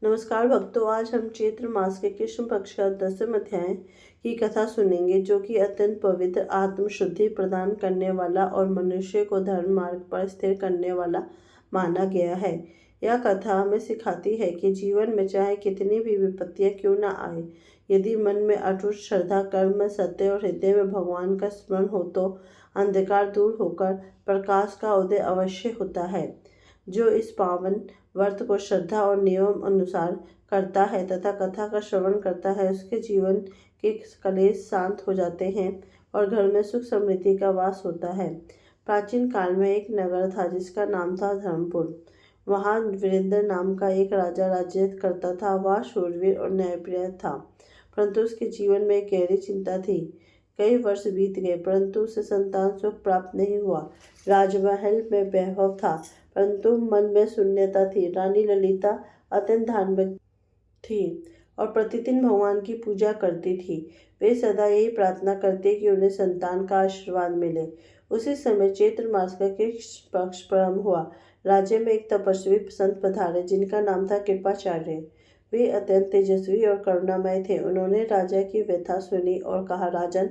नमस्कार भक्तों, आज हम चैत्र मास के कृष्ण पक्ष का 10वें अध्याय की कथा सुनेंगे, जो कि अत्यंत पवित्र, आत्म शुद्धि प्रदान करने वाला और मनुष्य को धर्म मार्ग पर स्थिर करने वाला माना गया है। यह कथा हमें सिखाती है कि जीवन में चाहे कितनी भी विपत्तियां क्यों न आए, यदि मन में अटूट श्रद्धा, कर्म, सत्य और हृदय में भगवान का स्मरण हो तो अंधकार दूर होकर प्रकाश का उदय अवश्य होता है। जो इस पावन व्रत को श्रद्धा और नियम अनुसार करता है तथा कथा का श्रवण करता है, उसके जीवन के कलेश शांत हो जाते हैं और घर में सुख समृद्धि का वास होता है। प्राचीन काल में एक नगर था जिसका नाम था धर्मपुर। वहाँ वीरेंद्र नाम का एक राजा राज्य करता था। वह शूरवीर और न्यायप्रिय था, परंतु उसके जीवन में एक गहरी चिंता थी। कई वर्ष बीत गए, परंतु उसे संतान सुख प्राप्त नहीं हुआ। राजमहल में वैभव था, परंतु मन में शून्यता थी। रानी ललिता अत्यंत धार्मिक थी और प्रतिदिन भगवान की पूजा करती थी। वे सदा यही प्रार्थना करते कि उन्हें संतान का आशीर्वाद मिले। उसी समय चैत्र मास का कृष्ण पक्ष प्रारंभ हुआ। राज्य में एक तपस्वी संत पधारे जिनका नाम था कृपाचार्य। वे अत्यंत तेजस्वी और करुणामय थे। उन्होंने राजा की व्यथा सुनी और कहा, राजन,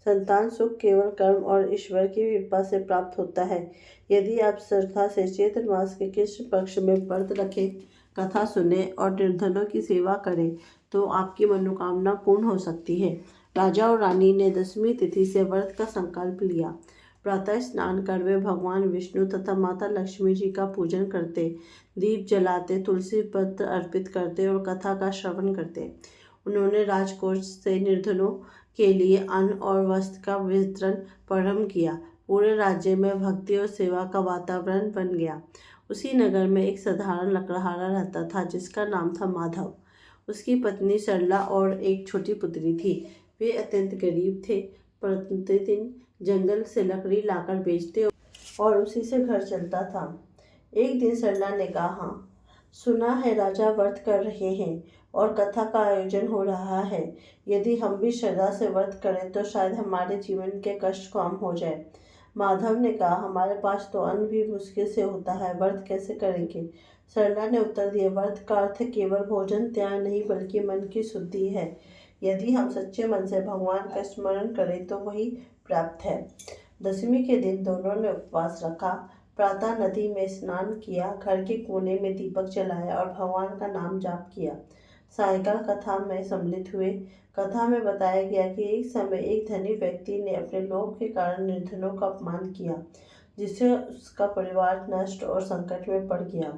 संतान सुख केवल कर्म और ईश्वर की कृपा से प्राप्त होता है। यदि आप श्रद्धा से चैत्र मास के कृष्ण पक्ष में व्रत रखें, कथा सुने और निर्धनों की सेवा करें तो आपकी मनोकामना पूर्ण हो सकती है। राजा और रानी ने 10वीं तिथि से व्रत का संकल्प लिया। प्रातः स्नान कर वे भगवान विष्णु तथा माता लक्ष्मी जी का पूजन करते, दीप जलाते, तुलसी पत्र अर्पित करते और कथा का श्रवण करते। उन्होंने राजकोष से निर्धनों के लिए अन्न और वस्त्र का वितरण प्रारंभ किया। पूरे राज्य में भक्ति और सेवा का वातावरण बन गया। उसी नगर में एक साधारण लकड़हारा रहता था जिसका नाम था माधव। उसकी पत्नी सरला और एक छोटी पुत्री थी। वे अत्यंत गरीब थे, प्रतिदिन जंगल से लकड़ी लाकर बेचते और उसी से घर चलता था। एक दिन सरला ने कहा, हाँ, सुना है राजा व्रत कर रहे हैं और कथा का आयोजन हो रहा है। यदि हम भी श्रद्धा से व्रत करें तो शायद हमारे जीवन के कष्ट कम हो जाए। माधव ने कहा, हमारे पास तो अन्न भी मुश्किल से होता है, व्रत कैसे करेंगे? सरला ने उत्तर दिया, व्रत का अर्थ केवल भोजन त्याग नहीं बल्कि मन की शुद्धि है। यदि हम सच्चे मन से भगवान का स्मरण करें तो वही प्राप्त है। 10वीं के दिन दोनों ने उपवास रखा। प्रातः नदी में स्नान किया, घर के कोने में दीपक जलाया और भगवान का नाम जाप किया। सायंकाल कथा में सम्मिलित हुए। कथा में बताया गया कि एक समय एक धनी व्यक्ति ने अपने लोभ के कारण निर्धनों का अपमान किया, जिससे उसका परिवार नष्ट और संकट में पड़ गया।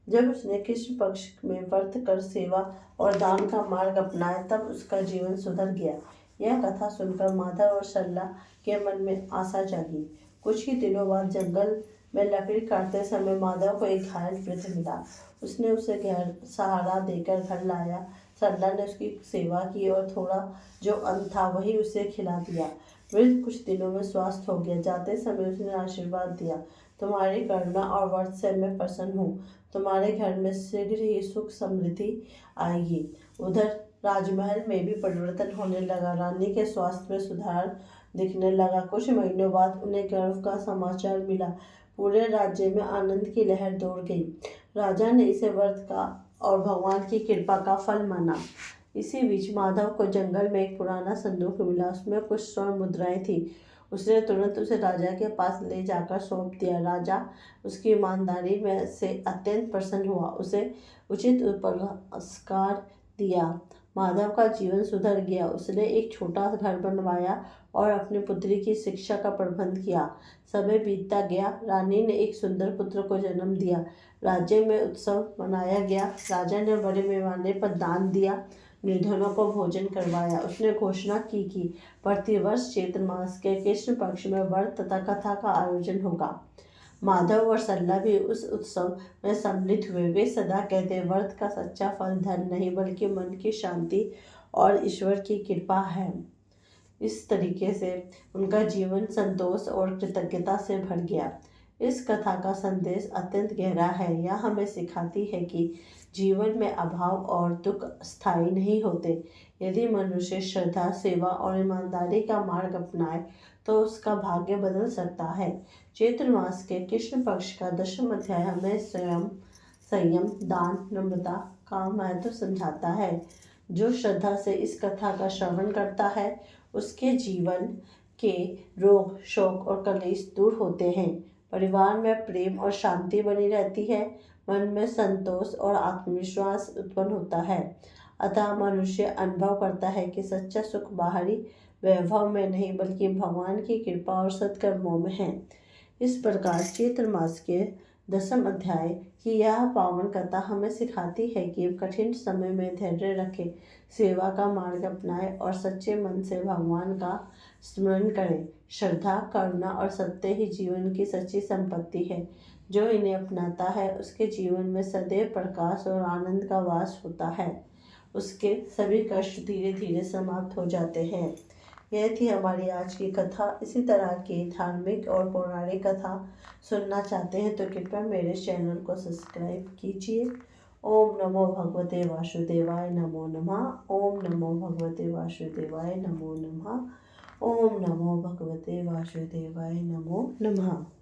जब उसने कृष्ण पक्ष में व्रत कर सेवा और दान का मार्ग अपनाया, तब उसका जीवन सुधर गया। यह कथा सुनकर माधव और सरला के मन में आशा जागी। कुछ ही दिनों बाद जंगल में लकड़ी काटते समय माधव को एक घायल वृद्ध मिला। उसने उसे घर सहारा देकर घर लाया। सरला ने उसकी सेवा की और थोड़ा जो अन्न था वही उसे खिला दिया। वृद्ध कुछ दिनों में स्वस्थ हो गया। जाते समय उसने आशीर्वाद दिया, तुम्हारी करुणा और व्रत से मैं प्रसन्न हूँ। तुम्हारे घर में शीघ्र ही सुख समृद्धि आएगी। उधर राजमहल में भी परिवर्तन होने लगा। रानी के स्वास्थ्य में सुधार दिखने लगा। कुछ महीनों बाद उन्हें गर्व का समाचार मिला। पूरे राज्य में आनंद की लहर दौड़ गई। राजा ने इसे व्रत का और भगवान की कृपा का फल माना। इसी बीच माधव को जंगल में एक पुराना संदूक मिला। उसमें कुछ स्वर्ण मुद्राएं थी। उसने तुरंत उसे राजा के पास ले जाकर सौंप दिया। राजा उसकी ईमानदारी में से अत्यंत प्रसन्न हुआ, उसे उचित पुरस्कार दिया। माधव का जीवन सुधर गया। उसने एक छोटा घर बनवाया और अपनी पुत्री की शिक्षा का प्रबंध किया। समय बीतता गया। रानी ने एक सुंदर पुत्र को जन्म दिया। राज्य में उत्सव मनाया गया। राजा ने बड़े पैमाने पर दान दिया, निर्धनों को भोजन करवाया। उसने घोषणा की कि प्रतिवर्ष चैत्र मास के कृष्ण पक्ष में व्रत तथा कथा का आयोजन होगा। माधव और सरला भी उस उत्सव में सम्मिलित हुए। वे सदा कहते, व्रत का सच्चा फल धन नहीं बल्कि मन की शांति और ईश्वर की कृपा है। इस तरीके से उनका जीवन संतोष और कृतज्ञता से भर गया। इस कथा का संदेश अत्यंत गहरा है। यह हमें सिखाती है कि जीवन में अभाव और दुख स्थायी नहीं होते। यदि मनुष्य श्रद्धा, सेवा और ईमानदारी का मार्ग अपनाए तो उसका भाग्य बदल सकता है। चैत्र मास के कृष्ण पक्ष का 10वां अध्याय हमें स्वयं संयम, दान, नम्रता, का महत्व समझाता है। जो श्रद्धा से इस कथा का श्रवण करता है उसके जीवन के रोग, शोक और कलेश दूर होते हैं। परिवार में प्रेम और शांति बनी रहती है। मन में संतोष और आत्मविश्वास उत्पन्न होता है। अतः मनुष्य अनुभव करता है कि सच्चा सुख बाहरी वैभव में नहीं बल्कि भगवान की कृपा और सत्कर्मों में है। इस प्रकार चैत्र मास के 10वें अध्याय की यह पावन कथा हमें सिखाती है कि कठिन समय में धैर्य रखें, सेवा का मार्ग अपनाएं और सच्चे मन से भगवान का स्मरण करें। श्रद्धा, करुणा और सत्य ही जीवन की सच्ची संपत्ति है। जो इन्हें अपनाता है उसके जीवन में सदैव प्रकाश और आनंद का वास होता है। उसके सभी कष्ट धीरे धीरे समाप्त हो जाते हैं। यह थी हमारी आज की कथा। इसी तरह की धार्मिक और पौराणिक कथा सुनना चाहते हैं तो कृपया मेरे चैनल को सब्सक्राइब कीजिए। ओम नमो भगवते वासुदेवाय नमो नमः। ओम नमो भगवते वासुदेवाय नमो नमः। ओम नमो भगवते वासुदेवाय नमो नमः।